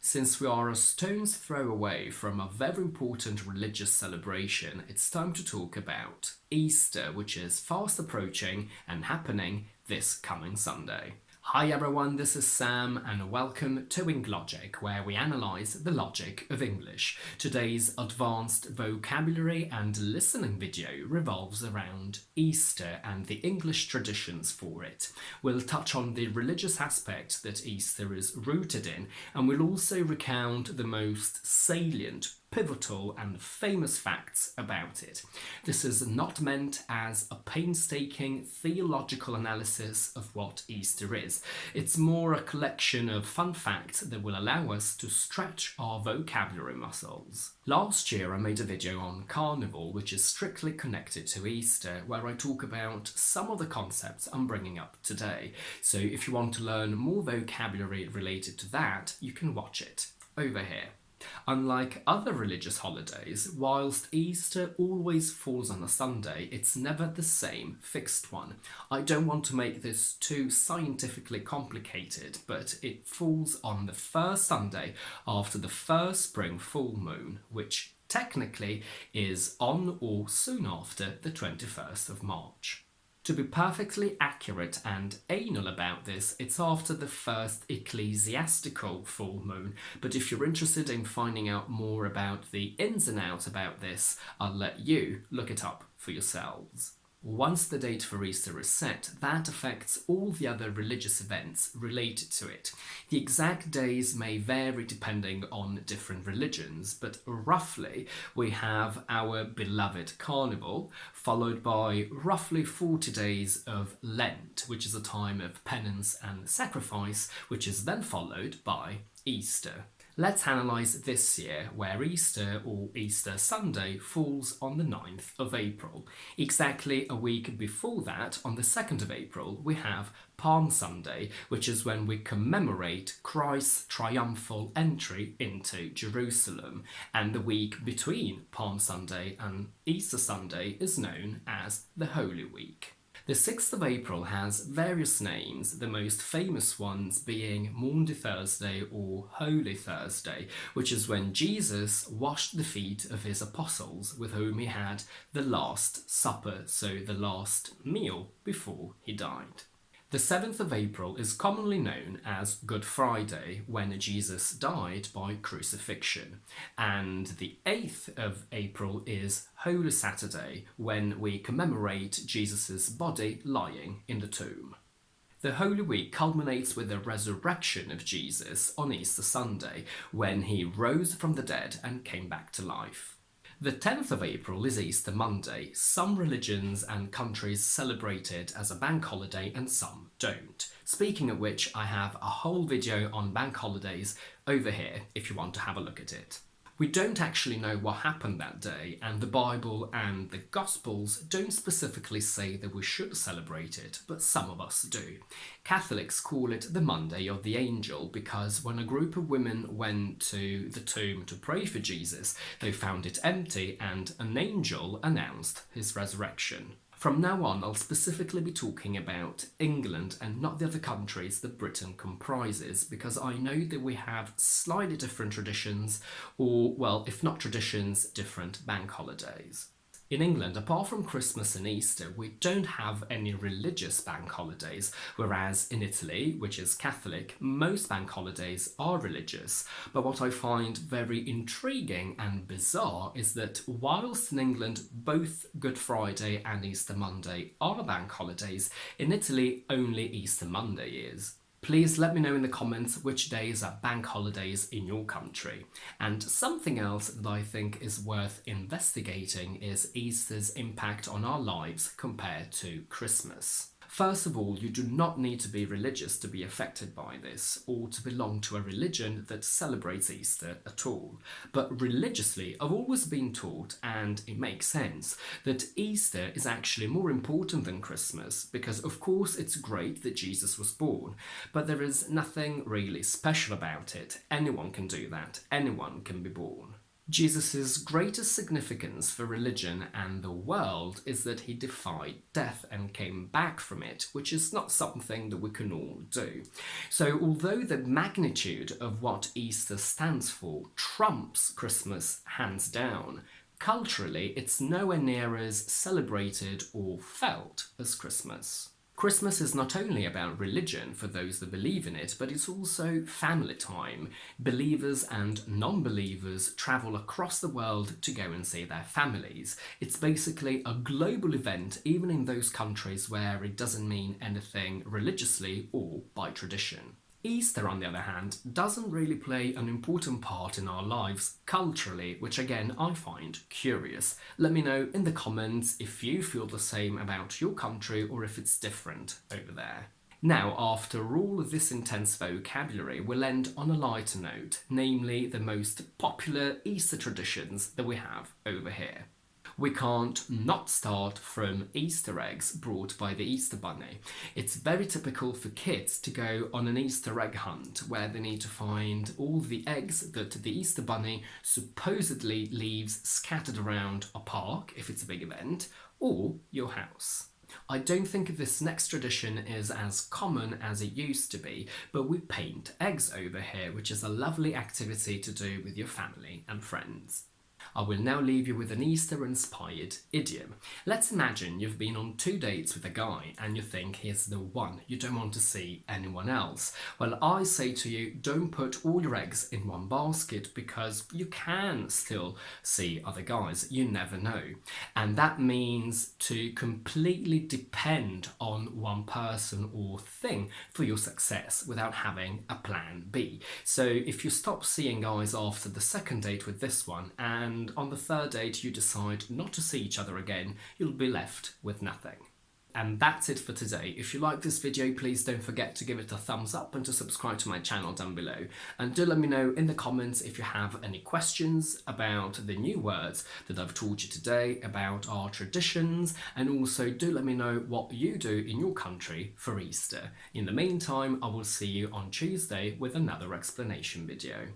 Since we are a stone's throw away from a very important religious celebration, it's time to talk about Easter, which is fast approaching and happening this coming Sunday. Hi everyone, this is Sam and welcome to EngLogic, where we analyse the logic of English. Today's advanced vocabulary and listening video revolves around Easter and the English traditions for it. We'll touch on the religious aspect that Easter is rooted in, and we'll also recount the most salient, pivotal and famous facts about it. This is not meant as a painstaking theological analysis of what Easter is. It's more a collection of fun facts that will allow us to stretch our vocabulary muscles. Last year I made a video on Carnival, which is strictly connected to Easter, where I talk about some of the concepts I'm bringing up today. So if you want to learn more vocabulary related to that, you can watch it over here. Unlike other religious holidays, whilst Easter always falls on a Sunday, it's never the same fixed one. I don't want to make this too scientifically complicated, but it falls on the first Sunday after the first spring full moon, which technically is on or soon after the 21st of March. To be perfectly accurate and anal about this, it's after the first ecclesiastical full moon, but if you're interested in finding out more about the ins and outs about this, I'll let you look it up for yourselves. Once the date for Easter is set, that affects all the other religious events related to it. The exact days may vary depending on different religions, but roughly we have our beloved Carnival, followed by roughly 40 days of Lent, which is a time of penance and sacrifice, which is then followed by Easter. Let's analyse this year, where Easter or Easter Sunday falls on the 9th of April. Exactly a week before that, on the 2nd of April, we have Palm Sunday, which is when we commemorate Christ's triumphal entry into Jerusalem. And the week between Palm Sunday and Easter Sunday is known as the Holy Week. The 6th of April has various names, the most famous ones being Maundy Thursday or Holy Thursday, which is when Jesus washed the feet of his apostles with whom he had the Last Supper, so the last meal before he died. The 7th of April is commonly known as Good Friday, when Jesus died by crucifixion, and the 8th of April is Holy Saturday, when we commemorate Jesus' body lying in the tomb. The Holy Week culminates with the resurrection of Jesus on Easter Sunday, when he rose from the dead and came back to life. The 10th of April is Easter Monday. Some religions and countries celebrate it as a bank holiday and some don't. Speaking of which, I have a whole video on bank holidays over here if you want to have a look at it. We don't actually know what happened that day, and the Bible and the Gospels don't specifically say that we should celebrate it, but some of us do. Catholics call it the Monday of the Angel because when a group of women went to the tomb to pray for Jesus, they found it empty and an angel announced his resurrection. From now on, I'll specifically be talking about England and not the other countries that Britain comprises, because I know that we have slightly different traditions, or, well, if not traditions, different bank holidays. In England, apart from Christmas and Easter, we don't have any religious bank holidays, whereas in Italy, which is Catholic, most bank holidays are religious. But what I find very intriguing and bizarre is that whilst in England both Good Friday and Easter Monday are bank holidays, in Italy only Easter Monday is. Please let me know in the comments which days are bank holidays in your country. And something else that I think is worth investigating is Easter's impact on our lives compared to Christmas. First of all, you do not need to be religious to be affected by this, or to belong to a religion that celebrates Easter at all. But religiously, I've always been taught, and it makes sense, that Easter is actually more important than Christmas, because of course it's great that Jesus was born, but there is nothing really special about it. Anyone can do that. Anyone can be born. Jesus' greatest significance for religion and the world is that he defied death and came back from it, which is not something that we can all do. So, although the magnitude of what Easter stands for trumps Christmas hands down, culturally it's nowhere near as celebrated or felt as Christmas. Christmas is not only about religion for those that believe in it, but it's also family time. Believers and non-believers travel across the world to go and see their families. It's basically a global event, even in those countries where it doesn't mean anything religiously or by tradition. Easter, on the other hand, doesn't really play an important part in our lives culturally, which again I find curious. Let me know in the comments if you feel the same about your country or if it's different over there. Now, after all of this intense vocabulary, we'll end on a lighter note, namely the most popular Easter traditions that we have over here. We can't not start from Easter eggs brought by the Easter Bunny. It's very typical for kids to go on an Easter egg hunt where they need to find all the eggs that the Easter Bunny supposedly leaves scattered around a park, if it's a big event, or your house. I don't think this next tradition is as common as it used to be, but we paint eggs over here, which is a lovely activity to do with your family and friends. I will now leave you with an Easter-inspired idiom. Let's imagine you've been on 2 dates with a guy and you think he's the one, you don't want to see anyone else. Well, I say to you, don't put all your eggs in one basket because you can still see other guys, you never know. And that means to completely depend on one person or thing for your success without having a plan B. So if you stop seeing guys after the second date with this one and on the third date you decide not to see each other again, you'll be left with nothing. And that's it for today. If you like this video, please don't forget to give it a thumbs up and to subscribe to my channel down below. And do let me know in the comments if you have any questions about the new words that I've taught you today, about our traditions, and also do let me know what you do in your country for Easter. In the meantime, I will see you on Tuesday with another explanation video.